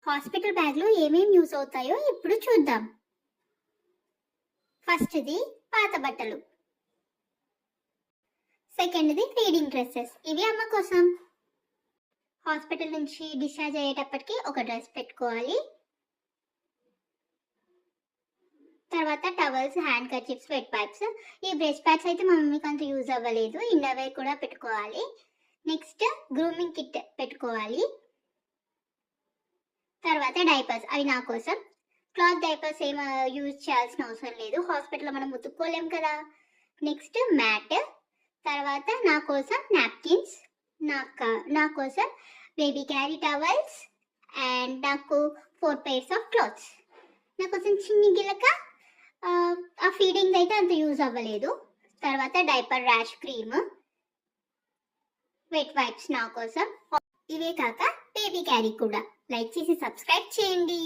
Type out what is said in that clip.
Hospital బ్యాగ్లో ఏమేమి use అవుతాయో ఇప్పుడు చూద్దాం. ఫస్ట్ది పాత బట్టలు, సెకండ్ది రీడింగ్ డ్రెస్సెస్, ఇవి అమ్మ కోసం. హాస్పిటల్ నుంచి డిశ్చార్జ్ అయ్యేటప్పటికి ఒక డ్రెస్ పెట్టుకోవాలి. తర్వాత towels, hand kerchiefs, wet pads. ఈ బ్రష్ ప్యాడ్స్ అయితే మా మమ్మీకి అంత యూజ్ అవ్వలేదు, ఇన్నర్వేర్ కూడా పెట్టుకోవాలి. నెక్స్ట్ గ్రూమింగ్ కిట్ పెట్టుకోవాలి. తర్వాత డైపర్స్, అవి నా కోసం. క్లాత్ డైపర్స్ ఏం యూజ్ చేయాల్సిన అవసరం లేదు, హాస్పిటల్లో మనం ఉతుక్కోలేం కదా. Next mat. తర్వాత నా కోసం నాప్కిన్స్, నా కోసం బేబీ క్యారీ టవల్స్, అండ్ నాకు 4 pairs ఆఫ్ క్లాత్స్. నా కోసం చిన్ని గిలక, ఆ ఫీడింగ్ అయితే అంత యూజ్ అవ్వలేదు. తర్వాత diaper rash cream, wet wipes నా కోసం. ఇవే కాక బేబీ క్యారీ కూడా. లైక్ చేసి సబ్స్క్రైబ్ చేయండి.